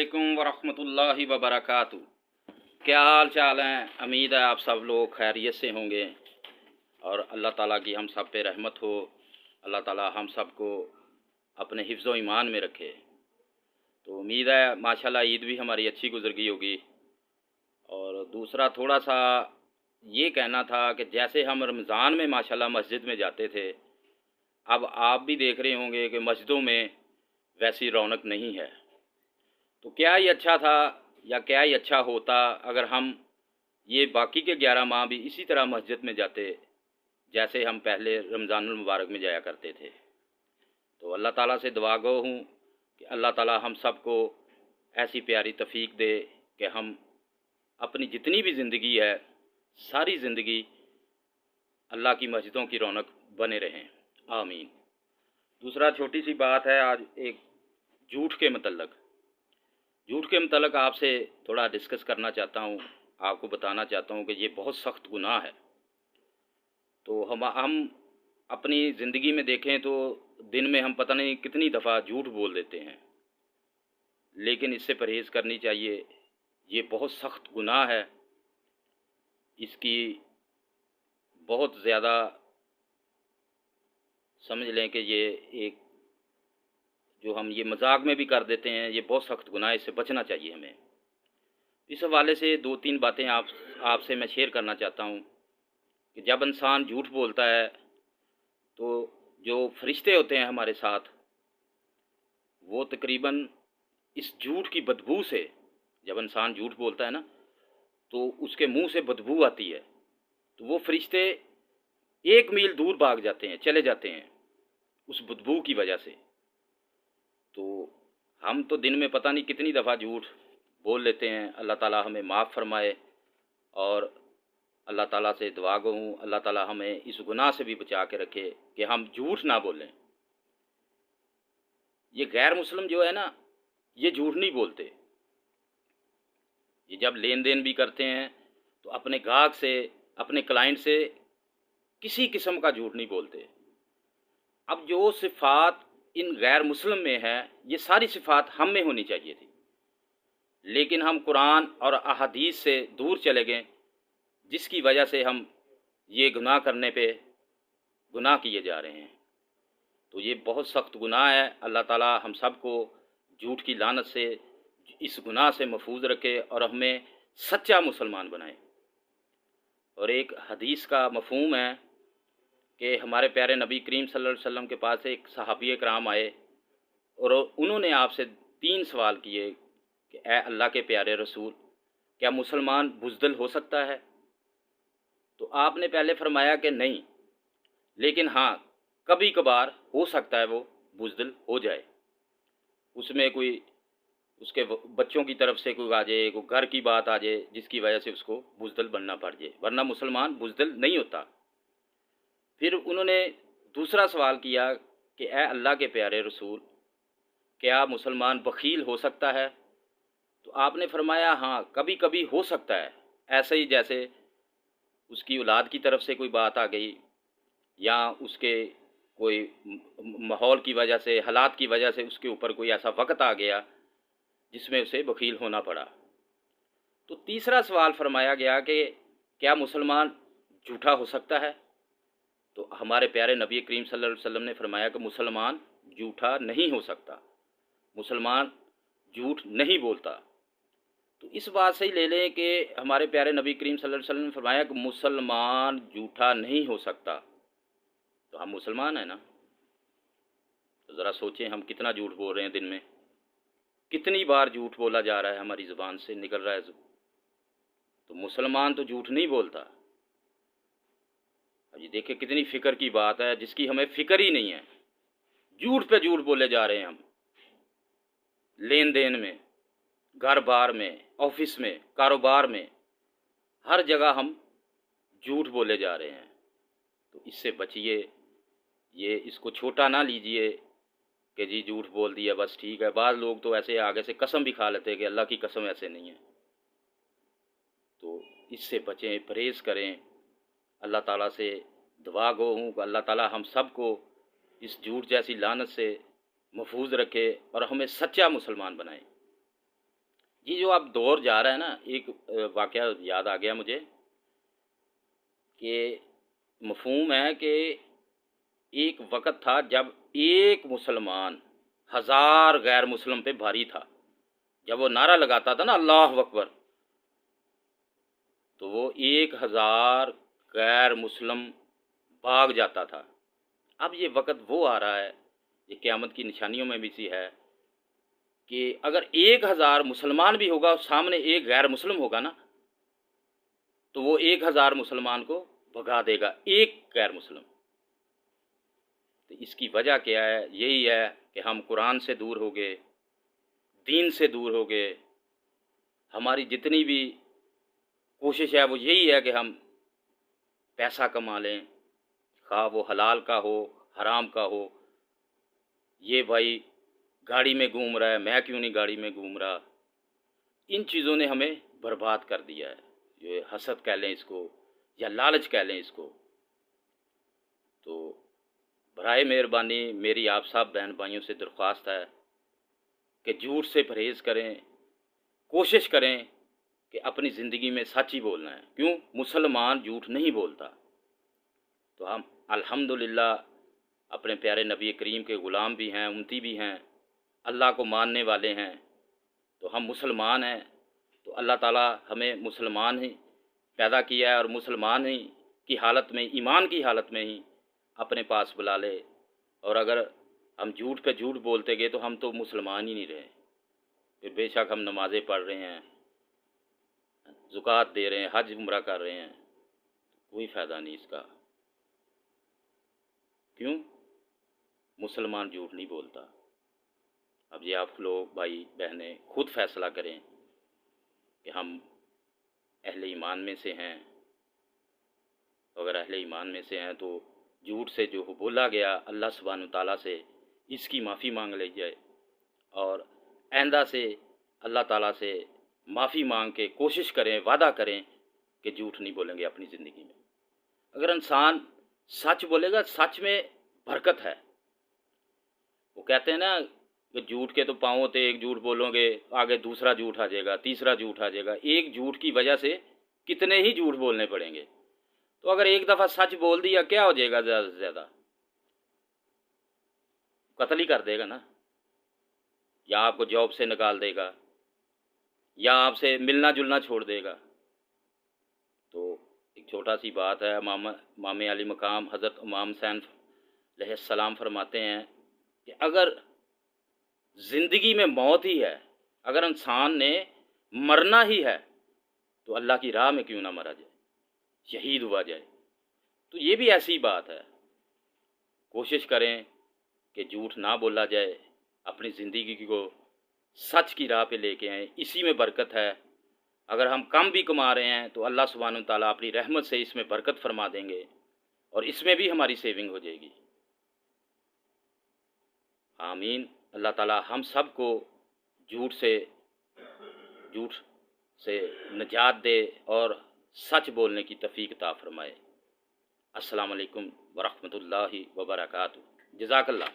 अस्सलामुअलैकुम वरहमतुल्लाहि वबरकातुहू। क्या हाल चाल हैं? उम्मीद है आप सब लोग खैरियत से होंगे और अल्लाह ताला की हम सब पे रहमत हो। अल्लाह ताला हम सब को अपने हिफ्ज़ व ईमान में रखे। तो उम्मीद है माशाल्लाह ईद भी हमारी अच्छी गुजर गई होगी। और दूसरा थोड़ा सा ये कहना था कि जैसे हम रमज़ान में माशाल्लाह मस्जिद में जाते थे, अब आप भी देख रहे होंगे कि मस्जिदों में वैसी रौनक नहीं है। तो क्या ही अच्छा था या क्या ही अच्छा होता अगर हम ये बाकी के 11 माह भी इसी तरह मस्जिद में जाते जैसे हम पहले रमज़ानुल मुबारक में जाया करते थे। तो अल्लाह ताला से दुआ गो हूँ कि अल्लाह ताला हम सबको ऐसी प्यारी तौफीक दे कि हम अपनी जितनी भी ज़िंदगी है सारी ज़िंदगी अल्लाह की मस्जिदों की रौनक बने रहें, आमीन। दूसरा छोटी सी बात है, आज एक झूठ के मतलब आपसे थोड़ा डिस्कस करना चाहता हूँ, आपको बताना चाहता हूँ कि ये बहुत सख्त गुनाह है। तो हम अपनी ज़िंदगी में देखें तो दिन में हम पता नहीं कितनी दफ़ा झूठ बोल देते हैं, लेकिन इससे परहेज़ करनी चाहिए। ये बहुत सख्त गुनाह है, इसकी बहुत ज़्यादा समझ लें कि ये एक जो हम ये मजाक में भी कर देते हैं, ये बहुत सख्त गुनाह है, इससे बचना चाहिए हमें। इस हवाले से 2-3 बातें आपसे मैं शेयर करना चाहता हूँ कि जब इंसान झूठ बोलता है तो जो फरिश्ते होते हैं हमारे साथ, वो तकरीबन इस झूठ की बदबू से, जब इंसान झूठ बोलता है ना तो उसके मुंह से बदबू आती है, तो वो फरिश्ते 1 मील दूर भाग जाते हैं, चले जाते हैं उस बदबू की वजह से। तो हम तो दिन में पता नहीं कितनी दफ़ा झूठ बोल लेते हैं। अल्लाह ताला हमें माफ़ फरमाए और अल्लाह ताला से दुआ गो हूँ अल्लाह ताला हमें इस गुनाह से भी बचा के रखे कि हम झूठ ना बोलें। ये गैर मुस्लिम जो है ना, ये झूठ नहीं बोलते। ये जब लेन देन भी करते हैं तो अपने गाहक से, अपने क्लाइंट से किसी किस्म का झूठ नहीं बोलते। अब जो सिफ़ात इन गैर मुस्लिम में है, ये सारी सिफ़ात हम में होनी चाहिए थी, लेकिन हम कुरान और अहादीस से दूर चले गए, जिसकी वजह से हम ये गुनाह करने पे गुनाह किए जा रहे हैं। तो ये बहुत सख्त गुनाह है। अल्लाह ताला हम सब को झूठ की लानत से, इस गुनाह से महफूज रखे और हमें सच्चा मुसलमान बनाए। और एक हदीस का मफ़हूम है कि हमारे प्यारे नबी करीम सल्लल्लाहु अलैहि वसल्लम के पास एक सहाबी कराम आए और उन्होंने आपसे 3 सवाल किए कि ए अल्लाह के प्यारे रसूल, क्या मुसलमान बुज़दिल हो सकता है? तो आपने पहले फरमाया कि नहीं, लेकिन हाँ कभी कभार हो सकता है वो बुज़दिल हो जाए, उसमें कोई उसके बच्चों की तरफ से कोई आ जाए, कोई घर की बात आ जाए जिसकी वजह से उसको बुज़दिल बनना पड़ जाए, वरना मुसलमान बुज़दिल नहीं होता। फिर उन्होंने दूसरा सवाल किया कि ए अल्लाह के प्यारे रसूल, क्या मुसलमान बख़ील हो सकता है? तो आपने फरमाया हाँ कभी कभी हो सकता है। ऐसे ही जैसे उसकी औलाद की तरफ से कोई बात आ गई या उसके कोई माहौल की वजह से, हालात की वजह से उसके ऊपर कोई ऐसा वक्त आ गया जिसमें उसे बख़ील होना पड़ा। तो तीसरा सवाल फरमाया गया कि क्या मुसलमान झूठा हो सकता है? तो हमारे प्यारे नबी करीम सल्लल्लाहु अलैहि वसल्लम ने फरमाया कि मुसलमान झूठा नहीं हो सकता, मुसलमान झूठ नहीं बोलता। तो इस बात से ही ले लें कि हमारे प्यारे नबी करीम सल्लल्लाहु अलैहि वसल्लम ने फरमाया कि मुसलमान झूठा नहीं हो सकता, तो हम मुसलमान हैं ना। तो ज़रा सोचें हम कितना झूठ बोल रहे हैं दिन में, कितनी बार झूठ बोला जा रहा है, हमारी ज़ुबान से निकल रहा है। तो मुसलमान तो झूठ नहीं बोलता। अब ये देखिए कितनी फ़िक्र की बात है, जिसकी हमें फ़िक्र ही नहीं है, झूठ पे झूठ बोले जा रहे हैं हम। लेन देन में, घर बार में, ऑफिस में, कारोबार में, हर जगह हम झूठ बोले जा रहे हैं। तो इससे बचिए, ये इसको छोटा ना लीजिए कि जी झूठ बोल दिया बस ठीक है। बाज़ लोग तो ऐसे आगे से कसम भी खा लेते हैं कि अल्लाह की कसम ऐसे नहीं है। तो इससे बचें, परहेज़ करें। अल्लाह ताला से दुआ गो हूँ कि अल्लाह ताला हम सब को इस झूठ जैसी लानत से महफूज रखे और हमें सच्चा मुसलमान बनाए। یہ جو اب دور جا رہا ہے نا، ایک واقعہ یاد آ گیا مجھے کہ مفہوم ہے کہ ایک وقت تھا جب ایک مسلمان ہزار غیر مسلم پہ بھاری تھا. جب وہ نعرہ لگاتا تھا نا اللہ اکبر، تو وہ 1000 غیر مسلم بھاگ جاتا تھا. اب یہ وقت وہ آ رہا ہے، یہ قیامت کی نشانیوں میں بھی سی ہے کہ اگر 1000 مسلمان بھی ہوگا سامنے ایک غیر مسلم ہوگا نا، تو وہ 1000 مسلمان کو بھگا دے گا ایک غیر مسلم. تو اس کی وجہ کیا ہے؟ یہی ہے کہ ہم قرآن سے دور ہو گئے، دین سے دور ہو گئے. ہماری جتنی بھی کوشش ہے وہ یہی ہے کہ ہم پیسہ کما لیں، خواہ وہ حلال کا ہو حرام کا ہو. یہ بھائی گاڑی میں گھوم رہا ہے، میں کیوں نہیں گاڑی میں گھوم رہا؟ ان چیزوں نے ہمیں برباد کر دیا ہے. یہ حسد کہہ لیں اس کو یا لالچ کہہ لیں اس کو. تو برائے مہربانی میری آپ سب بہن بھائیوں سے درخواست ہے کہ جھوٹ سے پرہیز کریں، کوشش کریں کہ اپنی زندگی میں سچ ہی بولنا ہے. کیوں؟ مسلمان جھوٹ نہیں بولتا. تو ہم الحمدللہ اپنے پیارے نبی کریم کے غلام بھی ہیں، امتی بھی ہیں، اللہ کو ماننے والے ہیں. تو ہم مسلمان ہیں، تو اللہ تعالیٰ ہمیں مسلمان ہی پیدا کیا ہے اور مسلمان ہی کی حالت میں، ایمان کی حالت میں ہی اپنے پاس بلا لے. اور اگر ہم جھوٹ پہ جھوٹ بولتے گئے تو ہم تو مسلمان ہی نہیں رہے. پھر بے شک ہم نمازیں پڑھ رہے ہیں، زکوٰۃ دے رہے ہیں، حج عمرہ کر رہے ہیں، کوئی فائدہ نہیں اس کا. کیوں؟ مسلمان جھوٹ نہیں بولتا. اب یہ آپ لوگ بھائی بہنیں خود فیصلہ کریں کہ ہم اہل ایمان میں سے ہیں. اگر اہل ایمان میں سے ہیں تو جھوٹ سے جو بولا گیا اللہ سبحانہ تعالیٰ سے اس کی معافی مانگ لی جائے، اور آئندہ سے اللہ تعالیٰ سے معافی مانگ کے کوشش کریں، وعدہ کریں کہ جھوٹ نہیں بولیں گے اپنی زندگی میں. اگر انسان سچ بولے گا، سچ میں برکت ہے. وہ کہتے ہیں نا کہ جھوٹ کے تو پاؤں ہوتے، ایک جھوٹ بولو گے آگے دوسرا جھوٹ آ جائے گا، تیسرا جھوٹ آ جائے گا. ایک جھوٹ کی وجہ سے کتنے ہی جھوٹ بولنے پڑیں گے. تو اگر ایک دفعہ سچ بول دیا کیا ہو جائے گا؟ زیادہ سے زیادہ قتل ہی کر دے گا نا، یا آپ کو جاب سے نکال دے گا، یا آپ سے ملنا جلنا چھوڑ دے گا. تو ایک چھوٹا سی بات ہے، امام علی مقام حضرت امام حسین علیہ السلام فرماتے ہیں کہ اگر زندگی میں موت ہی ہے، اگر انسان نے مرنا ہی ہے تو اللہ کی راہ میں کیوں نہ مرا جائے، شہید ہوا جائے. تو یہ بھی ایسی بات ہے. کوشش کریں کہ جھوٹ نہ بولا جائے، اپنی زندگی کو سچ کی راہ پہ لے کے آئیں، اسی میں برکت ہے. اگر ہم کم بھی کما رہے ہیں تو اللہ سبحانہ تعالیٰ اپنی رحمت سے اس میں برکت فرما دیں گے، اور اس میں بھی ہماری سیونگ ہو جائے گی. آمین. اللہ تعالیٰ ہم سب کو جھوٹ سے نجات دے اور سچ بولنے کی توفیق عطا فرمائے. السلام علیکم ورحمۃ اللہ وبرکاتہ. جزاک اللہ.